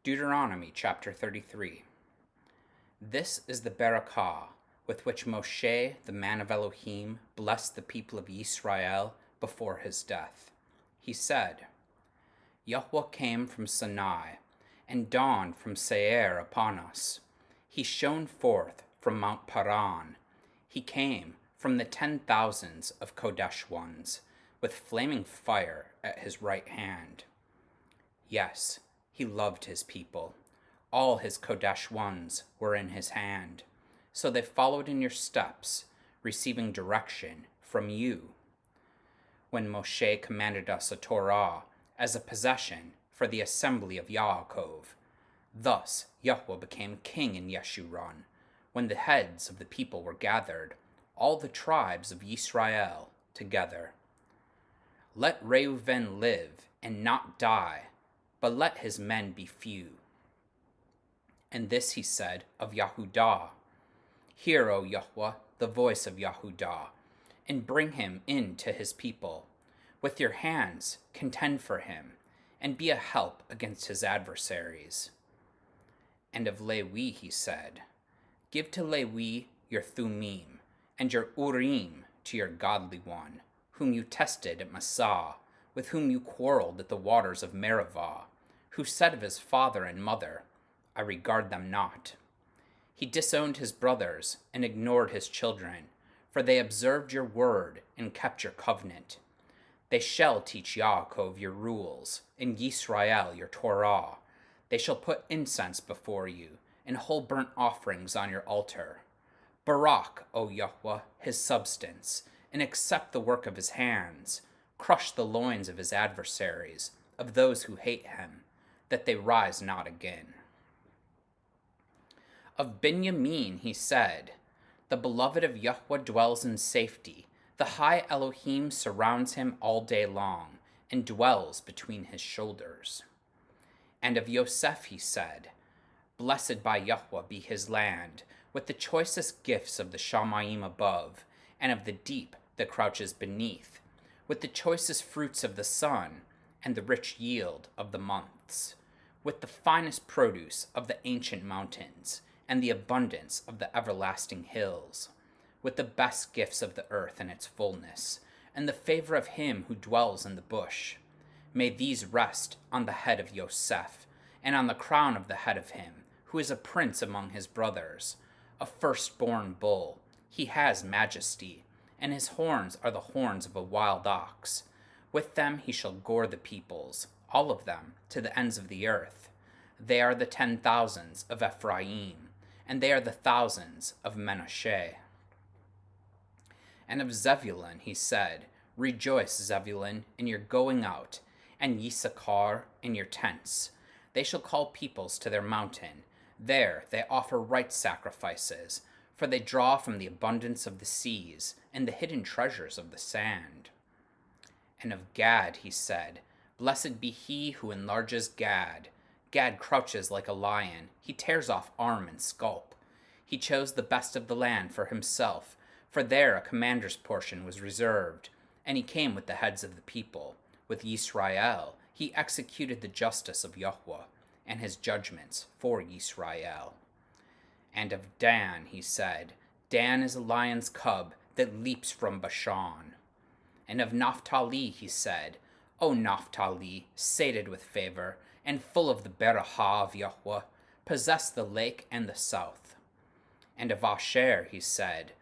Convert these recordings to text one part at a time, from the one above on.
Deuteronomy Chapter 33. This is the berekah with which Moshe, the man of Elohim, blessed the people of Yisra'el before his death. He said, Yahudah came from Sinai, and dawned from Seir upon us. He shone forth from Mount Paran. He came from the 10,000s of qodesh ones, with flaming fire at his right hand. Yes, he loved his people. All his qodesh ones were in his hand. So they followed in your steps, receiving direction from you. When Moshe commanded us a Torah as a possession for the assembly of Yaakov, thus Yahudah became king in Yeshurun, when the heads of the people were gathered, all the tribes of Yisra'el together. Let Reuven live and not die, but let his men be few. And this he said of Yahudah, Hear, O Yahudah, the voice of Yahudah, and bring him in to his people. With your hands contend for him, and be a help against his adversaries. And of Lewi he said, Give to Lewi your Thummim, and your Urim to your godly one, whom you tested at Massah, with whom you quarreled at the waters of Meribah, who said of his father and mother, I regard them not. He disowned his brothers and ignored his children, for they observed your word and kept your covenant. They shall teach Yaakov your rules, and Yisra'el your Torah. They shall put incense before you, and whole burnt offerings on your altar. Barak, O Yahudah, his substance, and accept the work of his hands. Crush the loins of his adversaries, of those who hate him, that they rise not again. Of Binyamin he said, The beloved of Yahudah dwells in safety. The high Elohim surrounds him all day long, and dwells between his shoulders. And of Yosef he said, Blessed by Yahudah be his land, with the choicest gifts of the Shamayim above, and of the deep that crouches beneath, with the choicest fruits of the sun, and the rich yield of the months, with the finest produce of the ancient mountains, and the abundance of the everlasting hills, with the best gifts of the earth in its fullness, and the favor of him who dwells in the bush. May these rest on the head of Yosef, and on the crown of the head of him, who is a prince among his brothers, a firstborn bull. He has majesty, and his horns are the horns of a wild ox. With them he shall gore the peoples, all of them, to the ends of the earth. They are the 10,000s of Ephraim, and they are the thousands of Manasseh. And of Zebulun he said, Rejoice, Zebulun, in your going out, and Yissachar in your tents. They shall call peoples to their mountain. There they offer right sacrifices, for they draw from the abundance of the seas and the hidden treasures of the sand. And of Gad he said, Blessed be he who enlarges Gad. Gad crouches like a lion. He tears off arm and scalp. He chose the best of the land for himself, for there a commander's portion was reserved. And he came with the heads of the people. With Yisra'el he executed the justice of Yahudah, and his judgments for Yisra'el. And of Dan he said, Dan is a lion's cub that leaps from Bashan. And of Naphtali he said, O Naphtali, sated with favor, and full of the berekah of Yahudah, possess the lake and the south. And of Asher he said,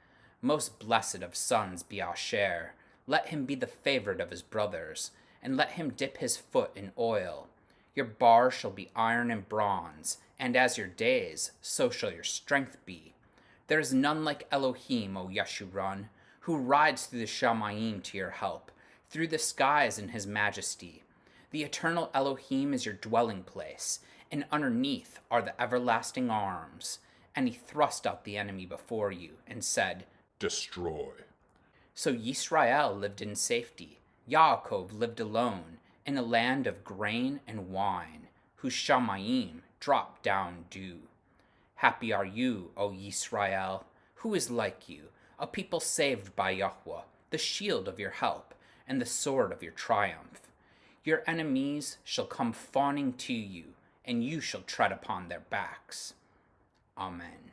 Most blessed of sons be Asher. Let him be the favored of his brothers, and let him dip his foot in oil. Your bar shall be iron and bronze, and as your days, so shall your strength be. There is none like Elohim, O Yeshurun, who rides through the Shamayim to your help, through the skies in his majesty. The eternal Elohim is your dwelling place, and underneath are the everlasting arms. And he thrust out the enemy before you, and said, Destroy. So Yisra'el lived in safety. Yaakov lived alone, in a land of grain and wine, whose Shamayim drop down dew. Happy are you, O Yisra'el, who is like you, a people saved by Yahudah, the shield of your help, and the sword of your triumph. Your enemies shall come fawning to you, and you shall tread upon their backs. Amen.